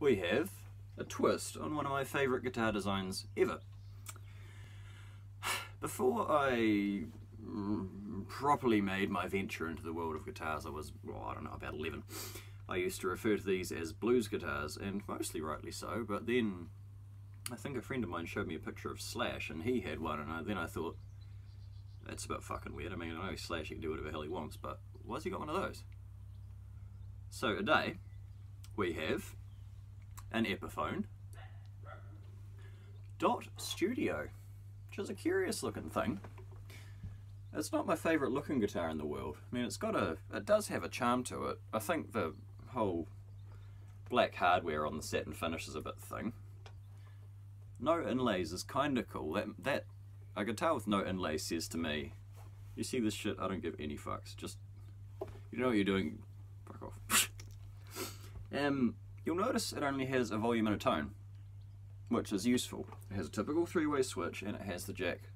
we have a twist on one of my favourite guitar designs ever. Before I properly made my venture into the world of guitars, I was, well, I don't know, about 11. I used to refer to these as blues guitars, and mostly rightly so, but then I think a friend of mine showed me a picture of Slash, and he had one, and then I thought, that's a bit fucking weird. I mean, I know Slash, he can do whatever the hell he wants, but why's he got one of those? So today, we have an Epiphone Dot Studio, which is a curious looking thing. It's not my favourite looking guitar in the world. I mean, it does have a charm to it. I think the whole black hardware on the satin finish is a bit thin. No inlays is kind of cool. A guitar with no inlays says to me, you see this shit, I don't give any fucks. Just, you know what you're doing, fuck off. You'll notice it only has a volume and a tone, which is useful. It has a typical three-way switch, and it has the jack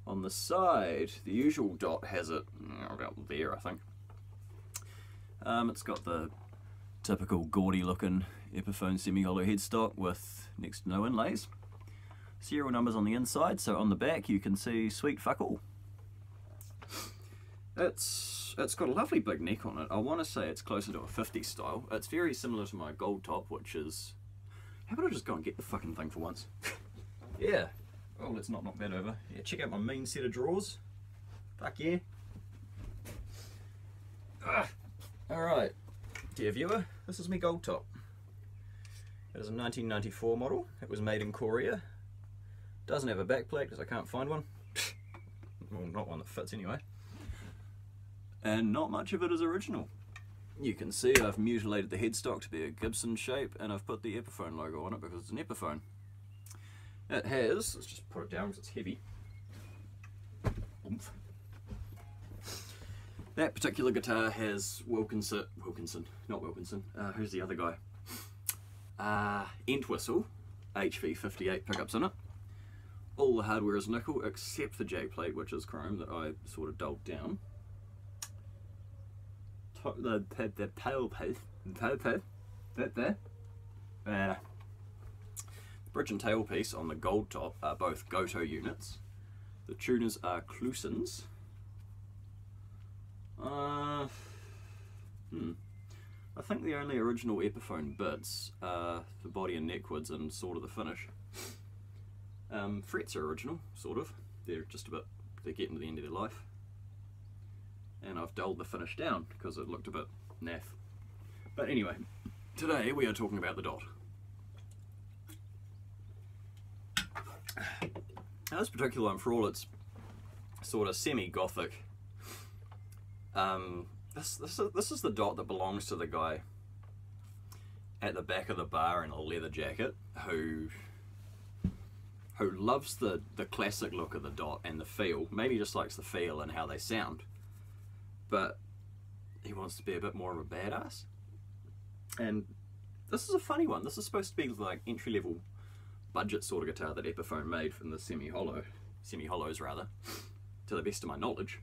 on the side. The usual Dot has it about there, I think. It's got the typical gaudy looking Epiphone semi-hollow headstock with next to no inlays. Serial numbers on the inside, so on the back you can see sweet fuck all. It's got a lovely big neck on it. I want to say it's closer to a 50 style. It's very similar to my Gold Top, which is... How about I just go and get the fucking thing for once? Yeah. Oh, let's not knock that over. Yeah, check out my mean set of drawers. Fuck yeah. Alright. Dear viewer, this is my Gold Top. It is a 1994 model. It was made in Korea. Doesn't have a backplate because I can't find one. Well, not one that fits anyway. And not much of it is original. You can see I've mutilated the headstock to be a Gibson shape, and I've put the Epiphone logo on it because it's an Epiphone. It has, let's just put it down because it's heavy. Oomph. That particular guitar has Wilkinson, who's the other guy? Entwistle HV58 pickups in it. All the hardware is nickel except the J plate, which is chrome, that I sort of dulled down. The bridge and tail piece on the Gold Top are both Goto units. The tuners are Klusons. I think the only original Epiphone bits are the body and neckwoods and sort of the finish. Frets are original, sort of. They're getting to the end of their life. And I've dulled the finish down because it looked a bit naff. But anyway, today we are talking about the Dot. Now this particular one, for all its sort of semi-gothic, this is the Dot that belongs to the guy at the back of the bar in a leather jacket who loves the classic look of the Dot and the feel. Maybe just likes the feel and how they sound. But he wants to be a bit more of a badass. And this is a funny one. This is supposed to be like entry-level budget sort of guitar that Epiphone made from the semi-hollows rather, to the best of my knowledge.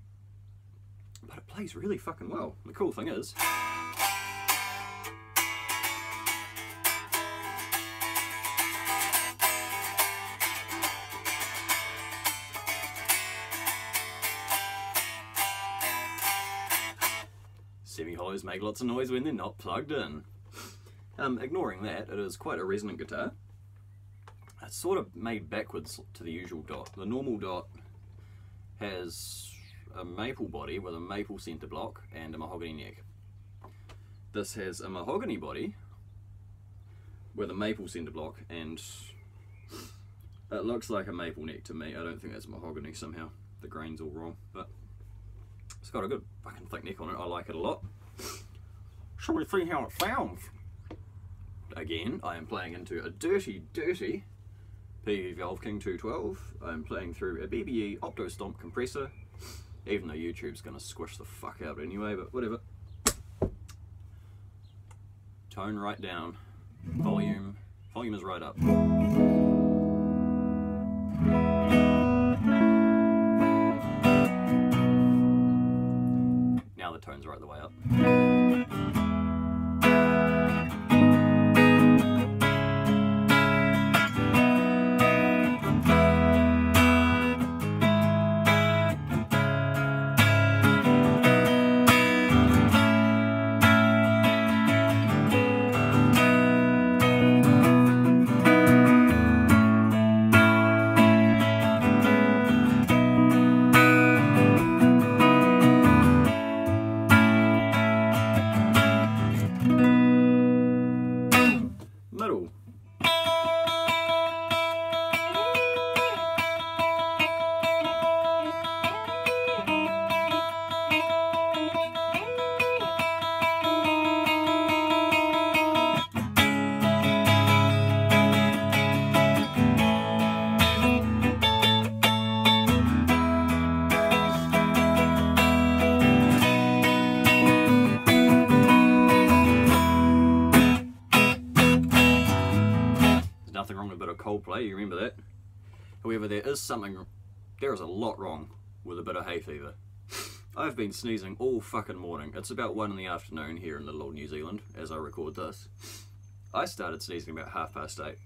But it plays really fucking well. The cool thing is, semi-hollows make lots of noise when they're not plugged in. Ignoring that, it is quite a resonant guitar. It's sort of made backwards to the usual Dot. The normal Dot has a maple body with a maple centre block and a mahogany neck. This has a mahogany body with a maple centre block, and it looks like a maple neck to me. I don't think that's mahogany somehow. The grain's all wrong, but it's got a good fucking thick neck on it. I like it a lot. Shall we see how it sounds? Again, I am playing into a dirty PV Valve King 212. I'm playing through a BBE Opto Stomp compressor, even though YouTube's gonna squish the fuck out anyway, but whatever. Tone right down. Volume is right up. Now the tone's right the way up. nothing wrong with a bit of Coldplay, you remember that? However, there is a lot wrong with a bit of hay fever. I've been sneezing all fucking morning. It's about 1 in the afternoon here in little old New Zealand as I record this. I started sneezing about 8:30.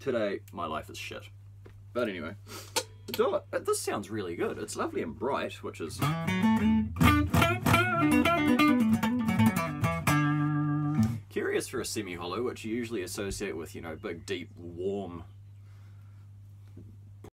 Today, my life is shit. But anyway, the dot, this sounds really good. It's lovely and bright, which is... Curious for a semi-hollow, which you usually associate with, you know, big, deep, warm